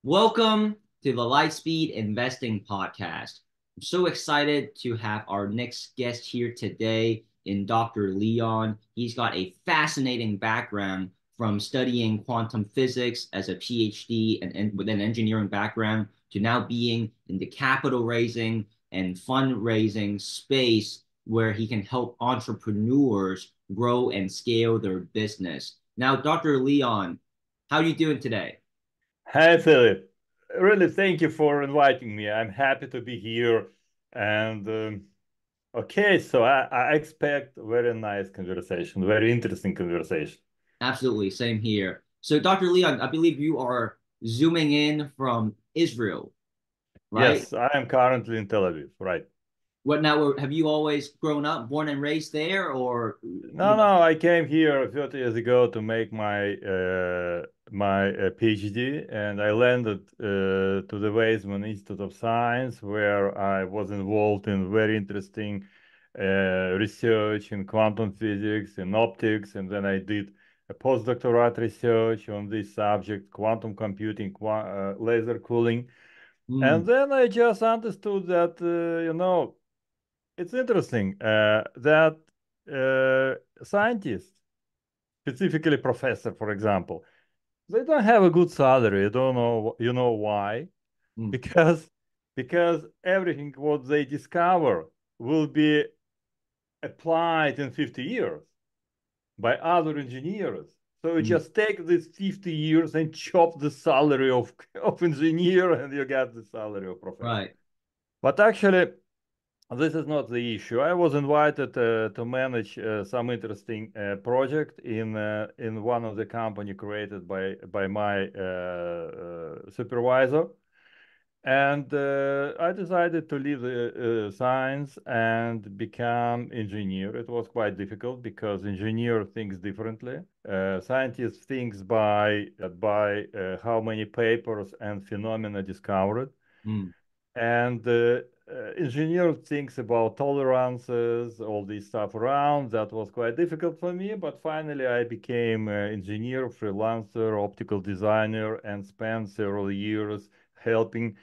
Welcome to the Lightspeed Investing Podcast. I'm so excited to have our next guest here today in Dr. Leon. He's got a fascinating background from studying quantum physics as a PhD and with an engineering background to now being in the capital raising and fundraising space where he can help entrepreneurs grow and scale their business. Now, Dr. Leon, how are you doing today? Hi, Philip. Really, thank you for inviting me. I'm happy to be here. And okay, so I expect very nice conversation, very interesting conversation. Absolutely, same here. So, Dr. Leon, I believe you are zooming in from Israel, right? Yes, I am currently in Tel Aviv, right? What now? Have you always grown up, born and raised there, or No, no, I came here 30 years ago to make my PhD, and I landed to the Weizmann Institute of Science, where I was involved in very interesting research in quantum physics and optics, and then I did a postdoctoral research on this subject, quantum computing, laser cooling, Hmm. and then I just understood that it's interesting that scientists, specifically professor, for example, they don't have a good salary. I don't know, you know why? Hmm. Because everything what they discover will be applied in 50 years by other engineers. So you Hmm. just take these 50 years and chop the salary of engineer and you get the salary of professor. Right. But actually, this is not the issue. I was invited to manage some interesting project in one of the company created by my supervisor, and I decided to leave the science and become engineer. It was quite difficult because engineer thinks differently. Scientist thinks by how many papers and phenomena discovered, Hmm. and engineer thinks about tolerances, all this stuff around. That was quite difficult for me, but finally I became an engineer, freelancer, optical designer, and spent several years helping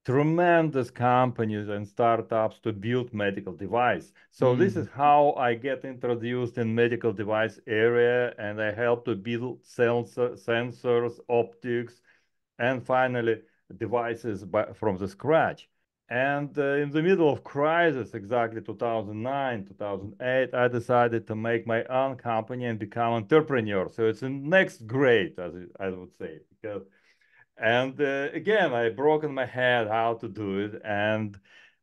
tremendous companies and startups to build medical device. So this Hmm. is how I get introduced in medical device area, and I help to build sensors, optics, and finally devices from the scratch. And in the middle of crisis, exactly 2009, 2008, I decided to make my own company and become entrepreneur. So it's the next grade, as I would say, because and again, I broken my head how to do it, and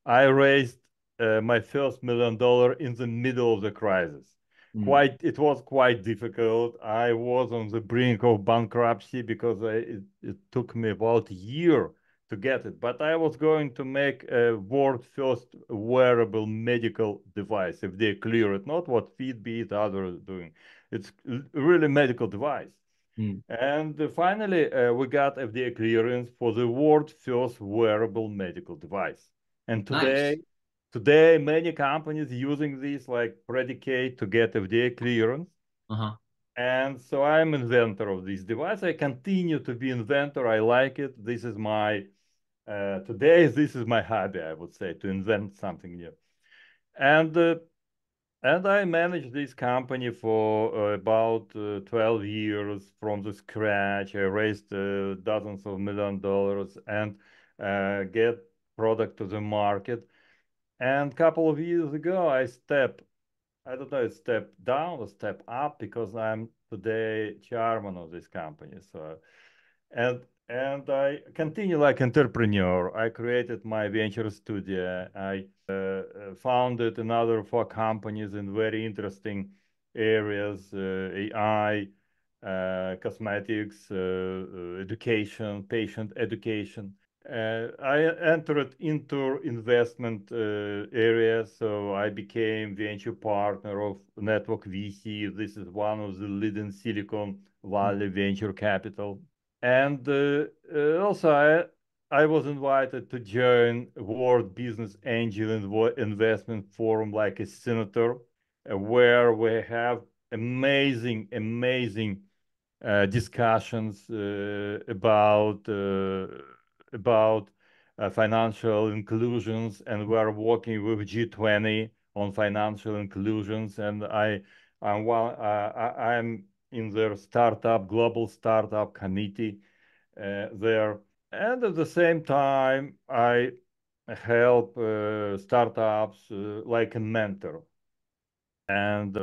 I raised my first $1 million in the middle of the crisis. Hmm. It was quite difficult. I was on the brink of bankruptcy because it took me about a year to get it. But I was going to make a world first wearable medical device if they clear it, not what Fitbit others doing. It's really medical device. Hmm. And finally, we got FDA clearance for the world's first wearable medical device. And Nice. today, many companies using this like predicate to get FDA clearance. Uh-huh. And so I'm inventor of this device. I continue to be inventor. I like it. This is my today. This is my hobby, I would say, to invent something new. And and I managed this company for about 12 years from the scratch. I raised dozens of $1 million and get product to the market. And a couple of years ago, I don't know, step down or step up because I'm today chairman of this company. So and I continue like entrepreneur. I created my venture studio. I founded another four companies in very interesting areas: AI, cosmetics, education, patient education. I entered into investment area, so I became venture partner of Network VC. This is one of the leading Silicon Hmm. Valley venture capital. And also, I was invited to join World Business Angel Investment Forum like a senator, where we have amazing discussions about financial inclusions, and we are working with G20 on financial inclusions. And I'm in their global startup committee there. And at the same time, I help startups like a mentor. And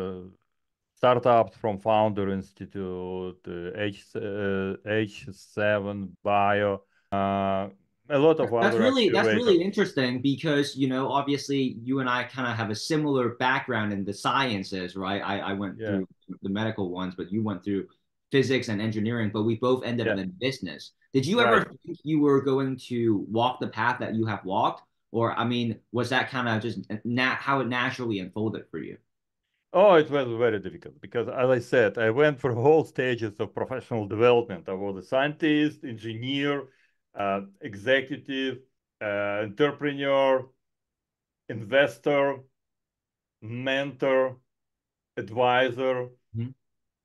startups from Founder Institute, H7 Bio, a lot of other That's accelerators. really interesting because obviously you and I kind of have a similar background in the sciences, right? I went Yeah, through the medical ones, but you went through physics and engineering, but we both ended up yeah, in business. Did you ever right. think you were going to walk the path that you have walked? Or I mean, was that kind of just how it naturally unfolded for you? Oh, it was very difficult because, as I said, I went through all stages of professional development. I was a scientist, engineer, executive, entrepreneur, investor, mentor, advisor. Mhm.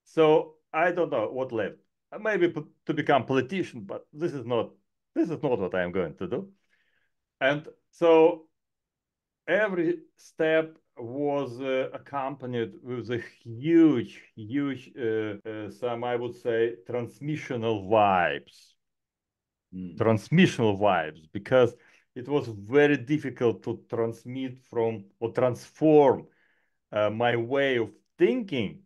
So I don't know what left. Maybe to become politician, but this is not what I am going to do. And so every step was accompanied with a huge, some I would say, Mm. transmissional vibes, because it was very difficult to transmit from or transform my way of thinking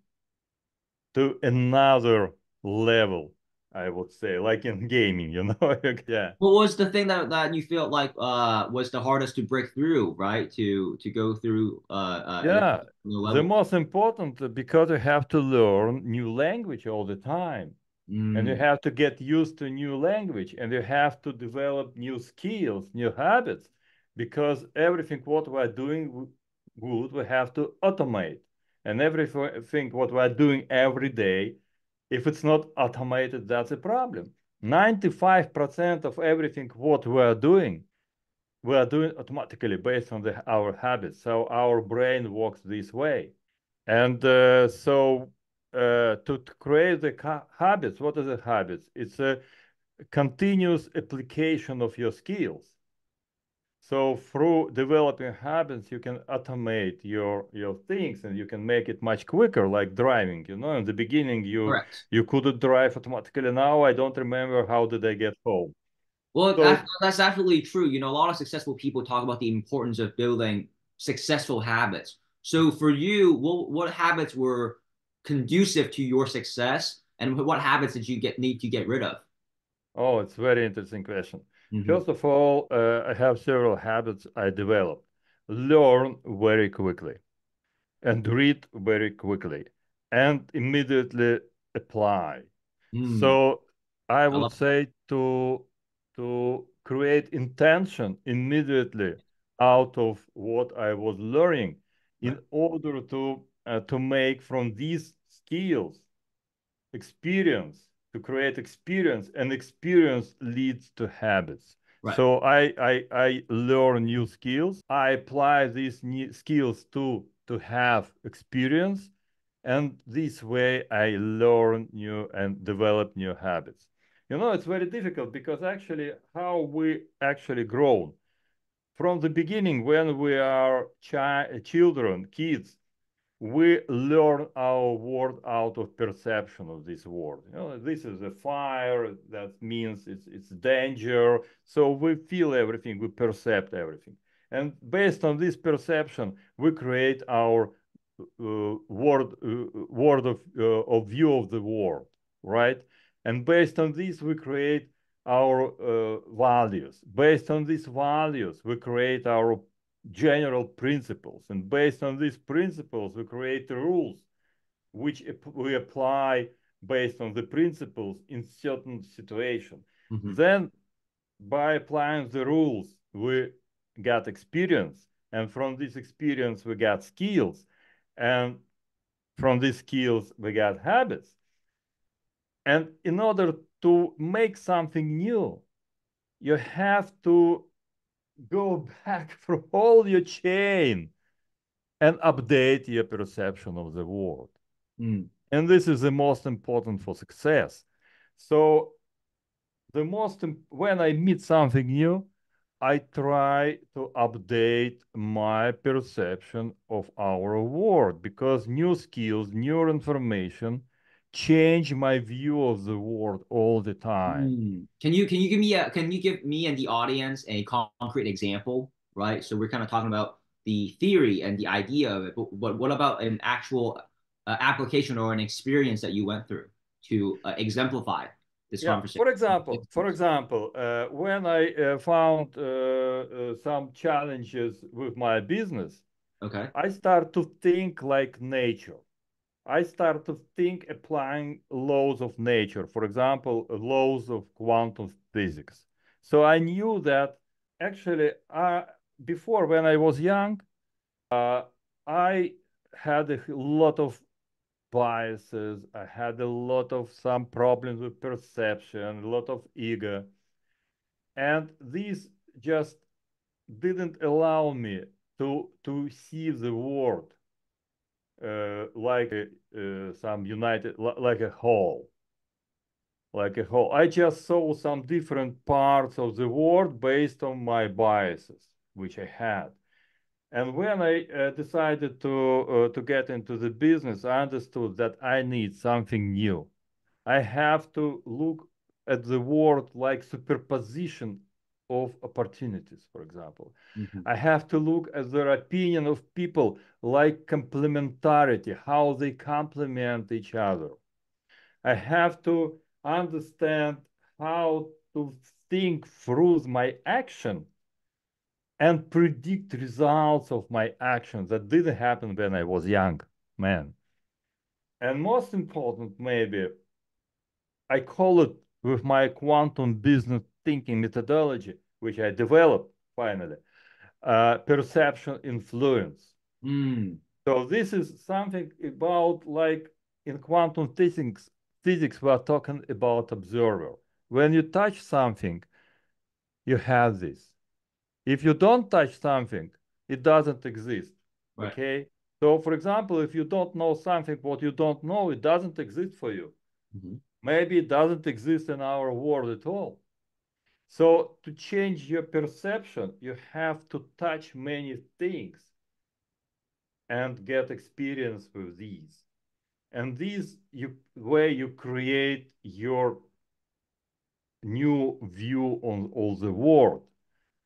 to another level, I would say, like in gaming, yeah. What was the thing that you felt like was the hardest to break through, right? To go through Yeah, new the levels. most important because you have to learn new language all the time, and you Mm, have to get used to new language, and you have to develop new skills, new habits, because everything what we're doing good, we have to automate. And everything what we're doing every day, if it's not automated, that's a problem. 95% of everything what we are doing automatically based on our habits. So our brain works this way. And to create the habits, what are the habits? It's a continuous application of your skills. So through developing habits, you can automate your things, and you can make it much quicker, like driving. In the beginning, correct. you couldn't drive automatically. Now I don't remember how did I get home. Well, So that's absolutely true. A lot of successful people talk about the importance of building successful habits. So for you, what habits were conducive to your success, and what habits did you need to get rid of? Oh, it's a very interesting question. Hmm. First of all, I have several habits I developed. Learn very quickly and read very quickly and immediately apply. Mm, So I I would love. say to create intention immediately out of what I was learning, Right, in order to make from these skills experience, to create experience, and experience leads to habits. right. So I learn new skills. I apply these new skills to have experience, and this way I learn new and develop new habits. It's very difficult because actually how we actually grow from the beginning, when we are children, kids, we learn our world out of perception of this world. This is a fire. That means it's danger. So we feel everything, we perceive everything, and based on this perception, we create our world of view of the world, right? And based on this, we create our values. Based on these values, we create our general principles. And based on these principles, we create rules which we apply based on the principles in certain situation. Hmm. Then, by applying the rules, we got experience. And from this experience, we got skills. And from these skills, we got habits. And in order to make something new, you have to go back through all your chain and update your perception of the world. Mm. And this is the most important for success. So when I meet something new, I try to update my perception of our world because new skills, new information change my view of the world all the time. Can you give me and the audience a concrete example, right? So we're kind of talking about the theory and the idea of it, but what about an actual application or an experience that you went through to exemplify this Yeah, conversation? for example, when I found some challenges with my business, Okay. I start to think like nature. I start to think applying laws of nature, for example, laws of quantum physics. So I knew that actually before when I was young, I had a lot of biases. I had a lot of some problems with perception, a lot of ego. And these just didn't allow me to see the world like some united, like a whole. Like a whole. I just saw some different parts of the world based on my biases, which I had. And when I decided to get into the business, I understood that I need something new. I have to look at the world like superposition of opportunities, for example. Mhm. I have to look at the opinion of people like complementarity, how they complement each other. I have to understand how to think through my action and predict results of my actions that didn't happen when I was young, man. And most important, maybe, I call it with my quantum business thinking methodology, which I developed finally, perception influence. Mm, So this is something about like in quantum physics we are talking about observer. When you touch something, you have this. If you don't touch something, it doesn't exist. right. Okay? So for example, if you don't know something what you don't know, it doesn't exist for you. Mhm. Maybe it doesn't exist in our world at all. So to change your perception, you have to touch many things and get experience with these. And these where you create your new view on all the world.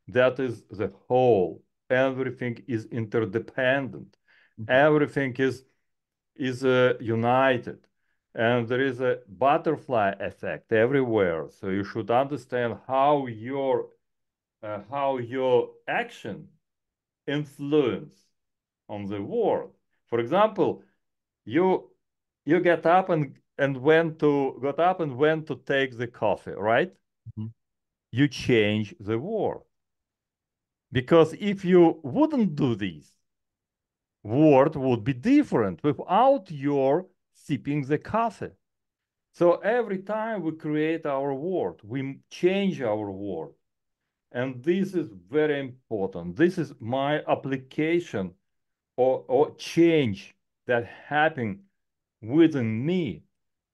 That is the whole. Everything is interdependent. Mhm. Everything is united, and there is a butterfly effect everywhere. So you should understand how your action influence on the world. For example, you you get up and went to got up and went to take the coffee, right? Mhm. You change the world because if you wouldn't do this, world would be different without your sipping the coffee. So every time we create our world, we change our world. And this is very important. This is my application or change that happened within me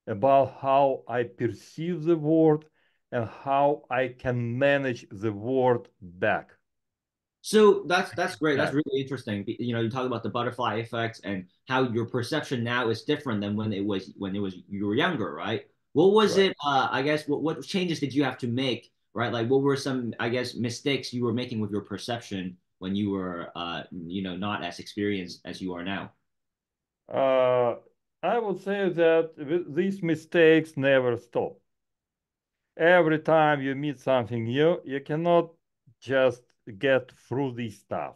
about how I perceive the world and how I can manage the world back. So that's great. That's Yeah, really interesting. You know, you talk about the butterfly effects and how your perception now is different than when it was you were younger, right? What was right. it? I guess what changes did you have to make, right? Like what were some, I guess, mistakes you were making with your perception when you were, not as experienced as you are now? Uh, I would say that these mistakes never stop. Every time you meet something new, you cannot just get through this stuff.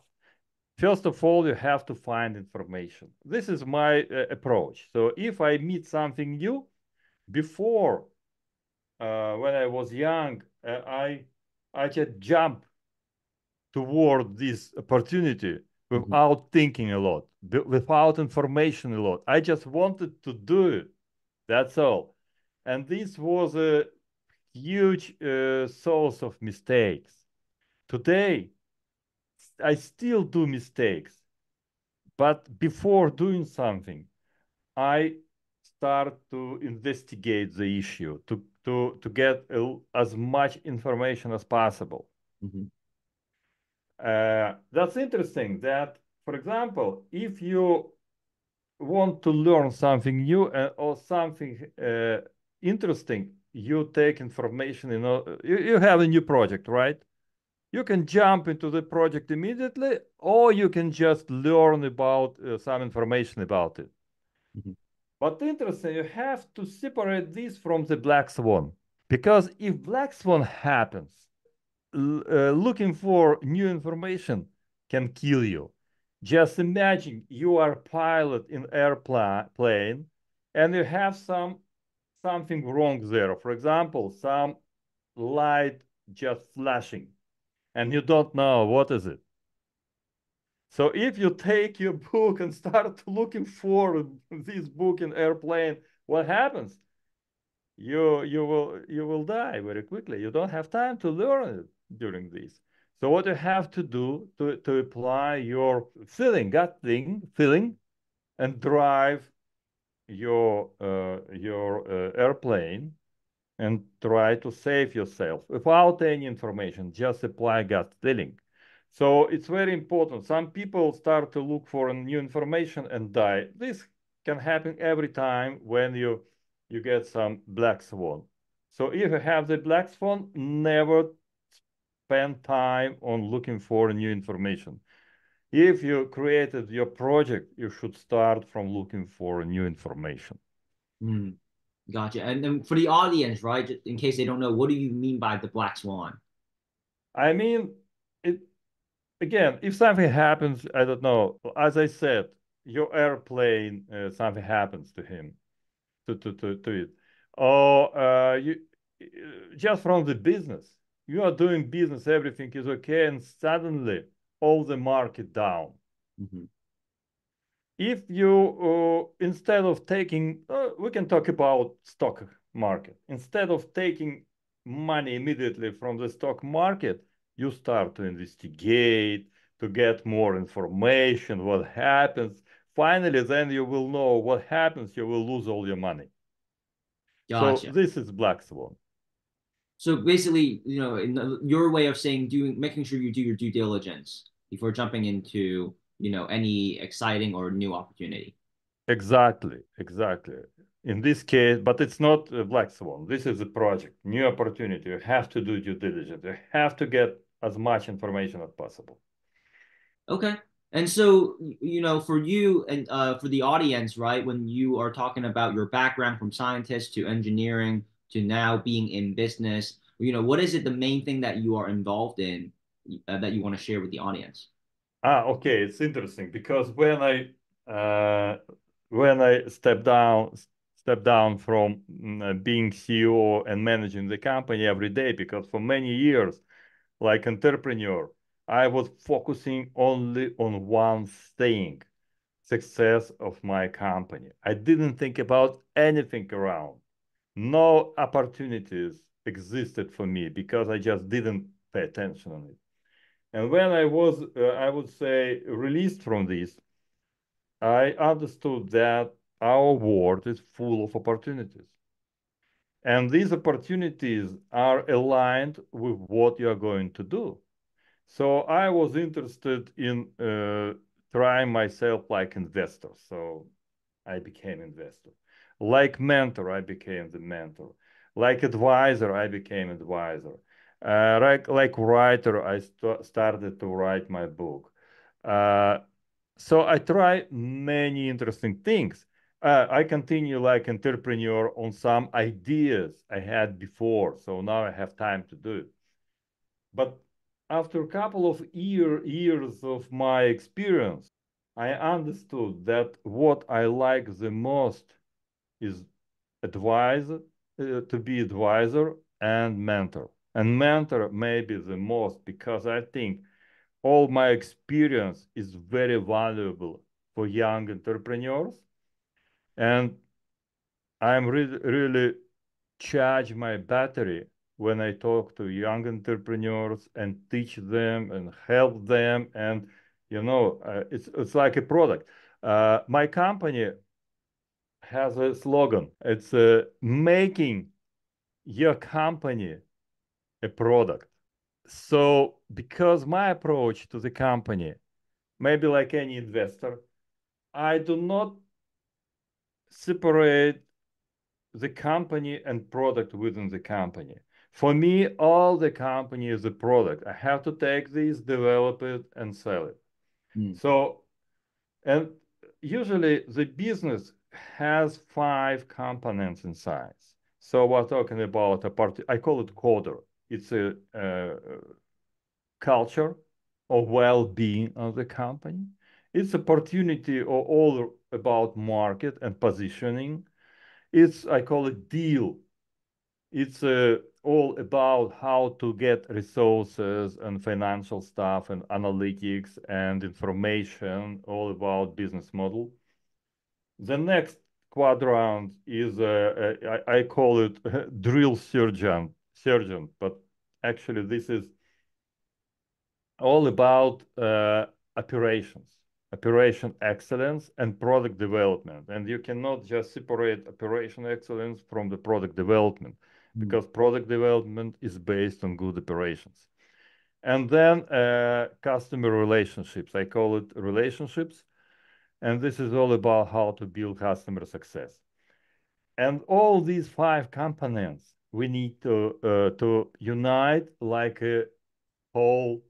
First of all, you have to find information. This is my approach. So if I meet something new, before when I was young, I just jump toward this opportunity Mhm. without thinking a lot, without information a lot. I just wanted to do it. That's all. And this was a huge source of mistakes. Today, I still do mistakes, but before doing something, I start to investigate the issue, to get as much information as possible. Mm-hmm. That's interesting that, for example, if you want to learn something new or something interesting, you take information, you have a new project, right? You can jump into the project immediately, or you can just learn about some information about it. Mm-hmm. But interesting, you have to separate this from the black swan. Because if black swan happens, looking for new information can kill you. Just imagine you are a pilot in airplane and you have something wrong there. For example, some light just flashing and you don't know what is it. So if you take your book and start looking for this book in airplane, what happens? You will die very quickly. You don't have time to learn it during this. So what you have to do to apply your gut feeling, and drive your airplane and try to save yourself without any information. Just apply gut feeling. So it's very important. Some people start to look for new information and die. This can happen every time when you get some black swan. So if you have the black swan, never spend time on looking for new information. If you created your project, you should start from looking for new information. Mm, gotcha. And then for the audience, right, just in case they don't know, what do you mean by the black swan? I mean, it again, if something happens, I don't know, as I said, your airplane, something happens to him, to it. Or you just from the business, you are doing business, everything is okay, and suddenly all the market down. Mm-hmm. If you, instead of taking, we can talk about stock market. Instead of taking money immediately from the stock market, you start to investigate, to get more information, what happens. Finally, then you will know what happens. You will lose all your money. So Gotcha. this is black swan. So basically, your way of saying making sure you do your due diligence before jumping into, any exciting or new opportunity. Exactly, exactly. In this case, but it's not a black swan. This is a project, new opportunity. You have to do due diligence. You have to get as much information as possible. Okay. And so, for you and for the audience, right, when you are talking about your background from scientist to engineering to now being in business, what is it the main thing that you are involved in that you want to share with the audience? Okay, it's interesting because when I step down from being CEO and managing the company every day, because for many years, like entrepreneur, I was focusing only on one thing, success of my company. I didn't think about anything around. No opportunities existed for me because I just didn't pay attention on it. And when I was, I would say, released from this, I understood that our world is full of opportunities. And these opportunities are aligned with what you are going to do. So I was interested in trying myself like investor. So I became investor. Like mentor, I became the mentor. Like advisor, I became advisor. Like writer, I started to write my book. Uh, so I try many interesting things. I continue like entrepreneur on some ideas I had before. So now I have time to do it. But after a couple of years of my experience, I understood that what I like the most is to be advisor and mentor. And mentor maybe the most because I think all my experience is very valuable for young entrepreneurs. And I'm really charge my battery when I talk to young entrepreneurs and teach them and help them. And it's like a product. My company has a slogan. It's making your company a product. So because my approach to the company, maybe like any investor, I do not separate the company and product within the company. For me, all the company is a product. I have to take this, develop it, and sell it. Mm. So, and usually the business has 5 components inside. So we're talking about a part, I call it coder. It's a culture of well-being of the company. It's opportunity or all about market and positioning. It's, I call it deal. It's all about how to get resources and financial stuff and analytics and information, all about business model. The next quadrant is, I call it drill surgeon, but actually this is all about operations, operation excellence, and product development. And you cannot just separate operation excellence from the product development, because product development is based on good operations. And then customer relationships. I call it relationships. And this is all about how to build customer success. And all these 5 components we need to unite like a whole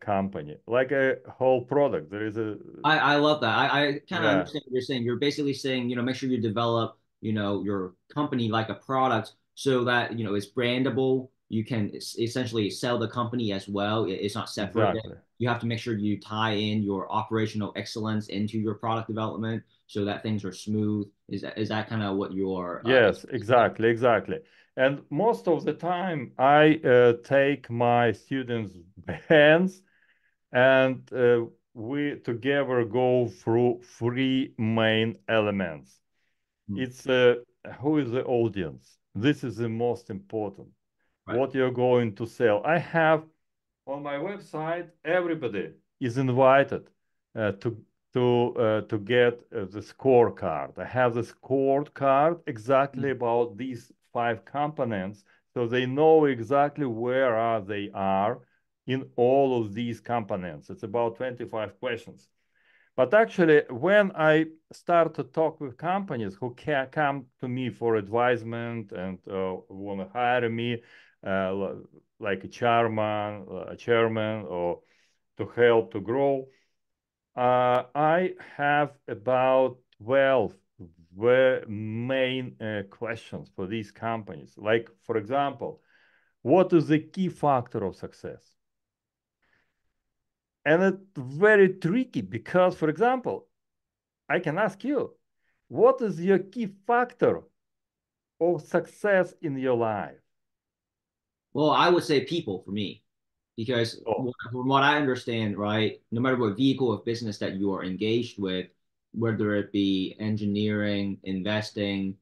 company, like a whole product. There is a I love that. I kind of yeah, understand what you're saying. You're basically saying, make sure you develop, your company like a product so that, it's brandable. You can essentially sell the company as well. It's not separate. exactly. You have to make sure you tie in your operational excellence into your product development so that things are smooth. Is that kind of what your Yes, exactly. And most of the time, I take my students' hands and we together go through 3 main elements. Mm, It's who is the audience? This is the most important. right. What you're going to sell. I have on my website, everybody is invited to to get the scorecard. I have the scorecard exactly Mm. about these 5 components, so they know exactly where they are in all of these components. It's about 25 questions. But actually, when I start to talk with companies who can come to me for advisement and want to hire me, uh, like a chairman, or to help to grow, I have about 12 main questions for these companies. Like, for example, what is the key factor of success? And it's very tricky because, for example, I can ask you, what is your key factor of success in your life? Well, I would say people for me, because Oh, from what I understand, right, no matter what vehicle of business that you are engaged with, whether it be engineering, investing,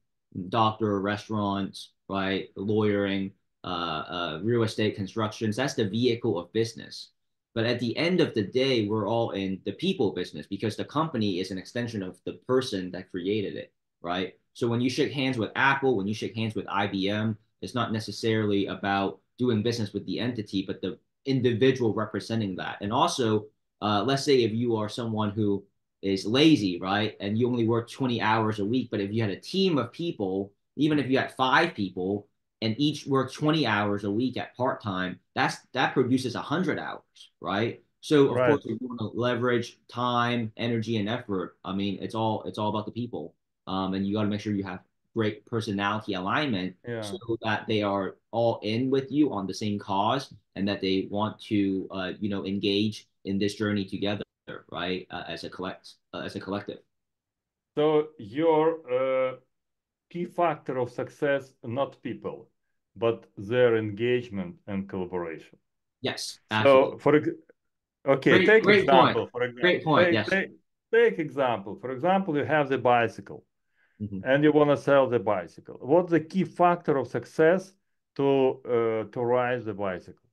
doctor, restaurants, right, lawyering, real estate, constructions, that's the vehicle of business. But at the end of the day, we're all in the people business because the company is an extension of the person that created it, right? So when you shake hands with Apple, when you shake hands with IBM, it's not necessarily about doing business with the entity, but the individual representing that. And also, let's say if you are someone who is lazy, right, and you only work 20 hours a week, but if you had a team of people, even if you had 5 people, and each work 20 hours a week at part time, that produces 100 hours, right? So of right. course, if you want to leverage time, energy, and effort, I mean, it's all about the people, and you got to make sure you have great personality alignment Yeah. so that they are all in with you on the same cause and that they want to engage in this journey together, right? As a collective. So your key factor of success, not people, but their engagement and collaboration. Yes, So absolutely. okay, Great, take great point. example, for Great example, point. Yes. take example. For example, you have the bicycle Mhm. and you want to sell the bicycle. What's the key factor of success to ride the bicycle?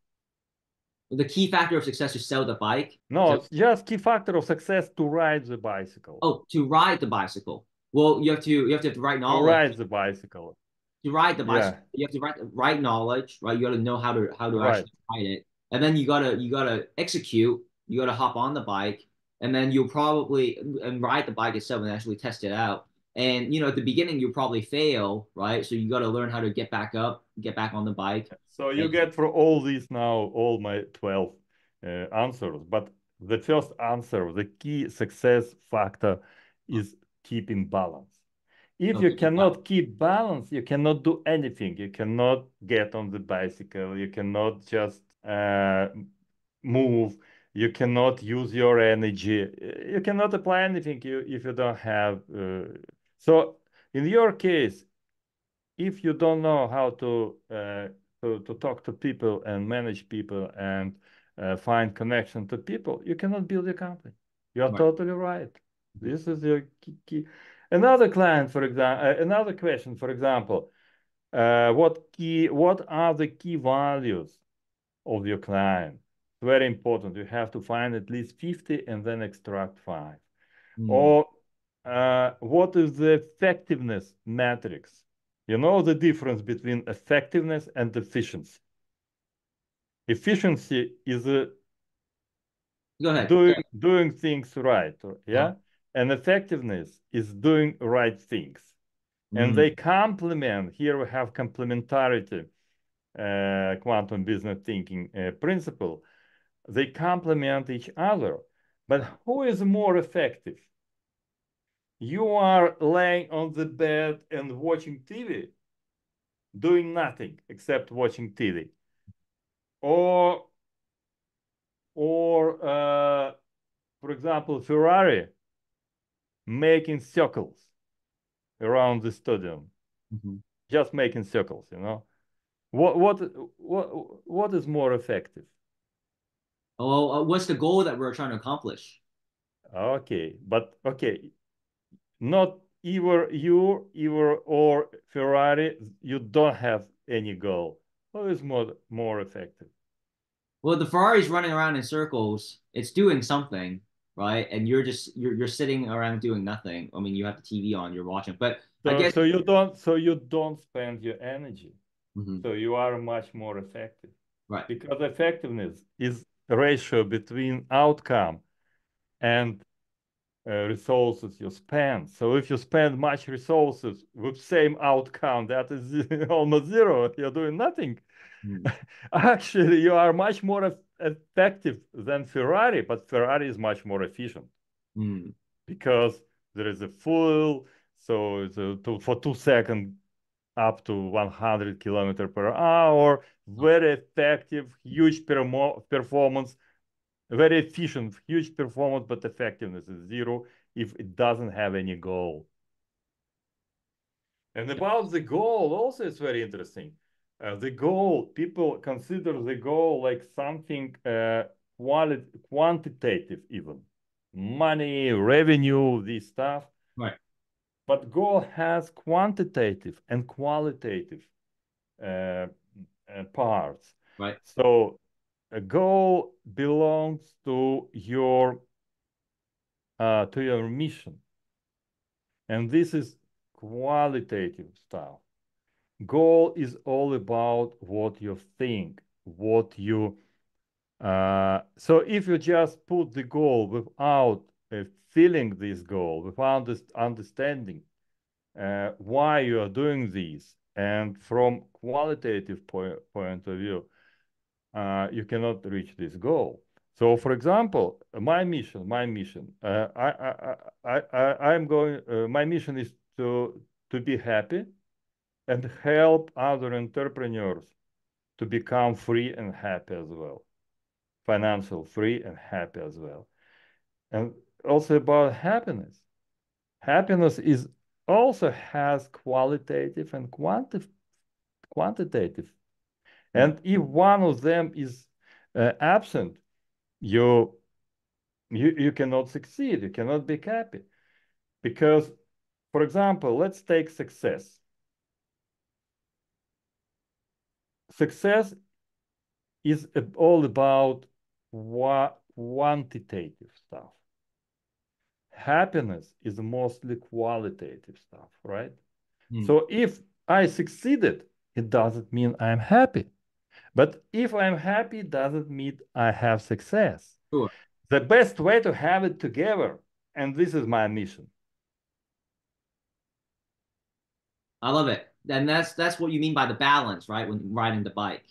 The key factor of success to sell the bike. No, So, it's just key factor of success to ride the bicycle. oh, to ride the bicycle. Well, you have to have the right To knowledge. ride the bicycle. To ride the bicycle, Yeah, you have to write the right knowledge, right? You got to know how to right. actually ride it, and then you gotta execute. You gotta hop on the bike, and then you'll probably and ride the bike itself and actually test it out. And at the beginning you'll probably fail, right? So you got to learn how to get back up, get back on the bike. So And you get for all these now, all my 12 answers. But the first answer, the key success factor is keeping balance. If you okay, cannot keep balance, you cannot do anything. You cannot get on the bicycle. You cannot just move. You cannot use your energy. You cannot apply anything if you don't have. So in your case, if you don't know how to talk to people and manage people and find connection to people, you cannot build a company. You are right. totally right. This is your key. Another client, for example, another question, for example, what are the key values of your client? Very important. You have to find at least 50 and then extract 5. Mm, Or what is the effectiveness matrix? You know the difference between effectiveness and efficiency. Efficiency is go ahead. doing things right, Uh, yeah? And effectiveness is doing right things. And mm, they complement, here we have complementarity, quantum business thinking principle. They complement each other. But who is more effective? You are laying on the bed and watching TV, doing nothing except watching TV. Or, for example, Ferrari making circles around the stadium, mhm. just making circles, you know. What is more effective? Well, what's the goal that we're trying to accomplish? Okay, but okay, not either or Ferrari, you don't have any goal. Who is more effective? Well, the Ferrari's running around in circles. It's doing something, right? And you're sitting around doing nothing. I mean, you have the TV on, you're watching. But I So guess, you don't spend your energy. mhm, So you are much more effective right. because effectiveness is a ratio between outcome and resources you spend. So if you spend much resources with same outcome, that is almost zero. You're doing nothing. Mm, Actually, you are much more effective than Ferrari, but Ferrari is much more efficient mm, because there is a fuel. So for 2 seconds up to 100 kilometers per hour, very effective, huge performance, very efficient, huge performance, but effectiveness is zero if it doesn't have any goal. And about the goal, also it's very interesting. The goal, people consider the goal like something quantitative even. Money, revenue, this stuff. right. But goal has quantitative and qualitative uh, parts. Right. So a goal belongs to your mission, and this is qualitative stuff. Goal is all about what you think, what you. So if you just put the goal without feeling this goal, without this understanding why you are doing this, and from qualitative point of view, you cannot reach this goal. So, for example, my mission, I'm going. My mission is to be happy and help other entrepreneurs to become free and happy as well, financial free and happy as well, and also about happiness. Happiness is also has qualitative and quantitative. Mm, And if one of them is absent, you, you cannot succeed. You cannot be happy because, for example, let's take success. Success is all about quantitative stuff. Happiness is mostly qualitative stuff, right? So if I succeeded, it doesn't mean I'm happy. But if I'm happy, doesn't mean I have success. Sure. The best way to have it together, and this is my mission. I love it. And that's what you mean by the balance, right? When riding the bike,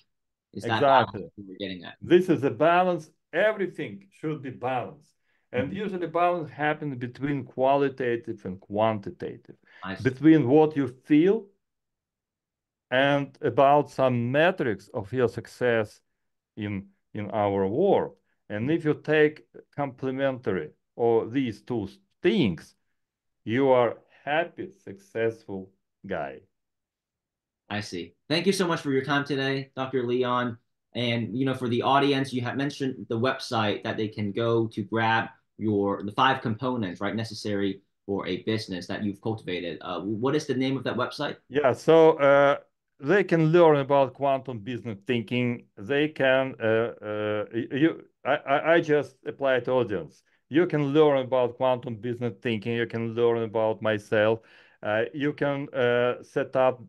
is that Exactly. balance you're getting at. This is a balance. Everything should be balanced. And Mhm. usually balance happens between qualitative and quantitative, I see. between what you feel and about some metrics of your success in our world. And if you take complementary or these two things, you are happy, successful guy. I see. Thank you so much for your time today, Dr. Leon. And for the audience, you have mentioned the website that they can go to grab the 5 components, right, necessary for a business that you've cultivated. What is the name of that website? Yeah, so they can learn about quantum business thinking. They can I just apply to audience. You can learn about quantum business thinking. You can learn about myself. You can set up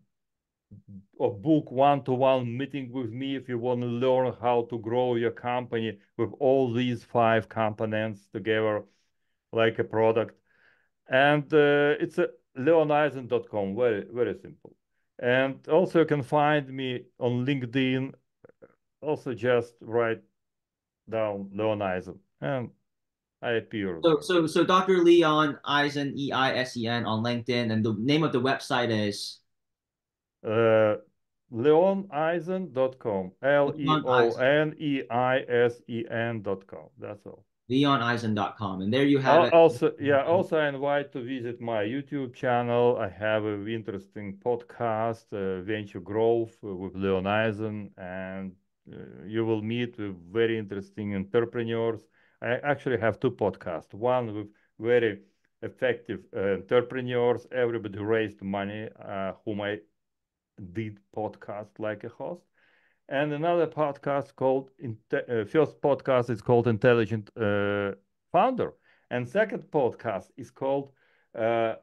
or book one-to-one meeting with me if you want to learn how to grow your company with all these 5 components together, like a product. And it's a leoneisen.com, very, very simple. And also you can find me on LinkedIn. Also just write down Leon Eisen and I appear So, there. so, so Dr. Leon Eisen, Eisen on LinkedIn, and the name of the website is Uh, leoneisen.com, Leon Eisen, leoneisen.com. That's all. leoneisen.com. And there you have it. Also I invite to visit my YouTube channel. I have an interesting podcast, Venture Growth with Leon Eisen, and you will meet with very interesting entrepreneurs. I actually have 2 podcasts. One with very effective entrepreneurs. Everybody raised money, whom I did podcast like a host. And another podcast called first podcast is called Intelligent Founder, and second podcast is called uh,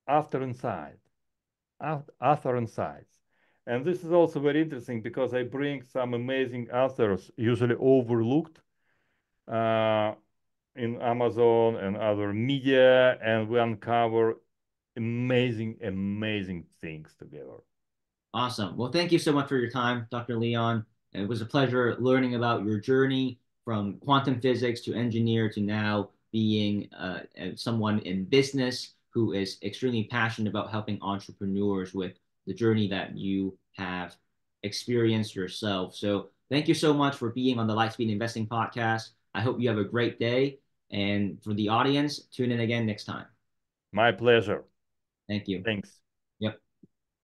After Insight, Author Insights. And this is also very interesting because I bring some amazing authors, usually overlooked uh, in Amazon and other media, and we uncover amazing, amazing things together. Awesome. Well, thank you so much for your time, Dr. Leon. It was a pleasure learning about your journey from quantum physics to engineer to now being someone in business who is extremely passionate about helping entrepreneurs with the journey that you have experienced yourself. So, thank you so much for being on the Lightspeed Investing podcast. I hope you have a great day. And for the audience, tune in again next time. My pleasure. Thank you. Thanks. Yep.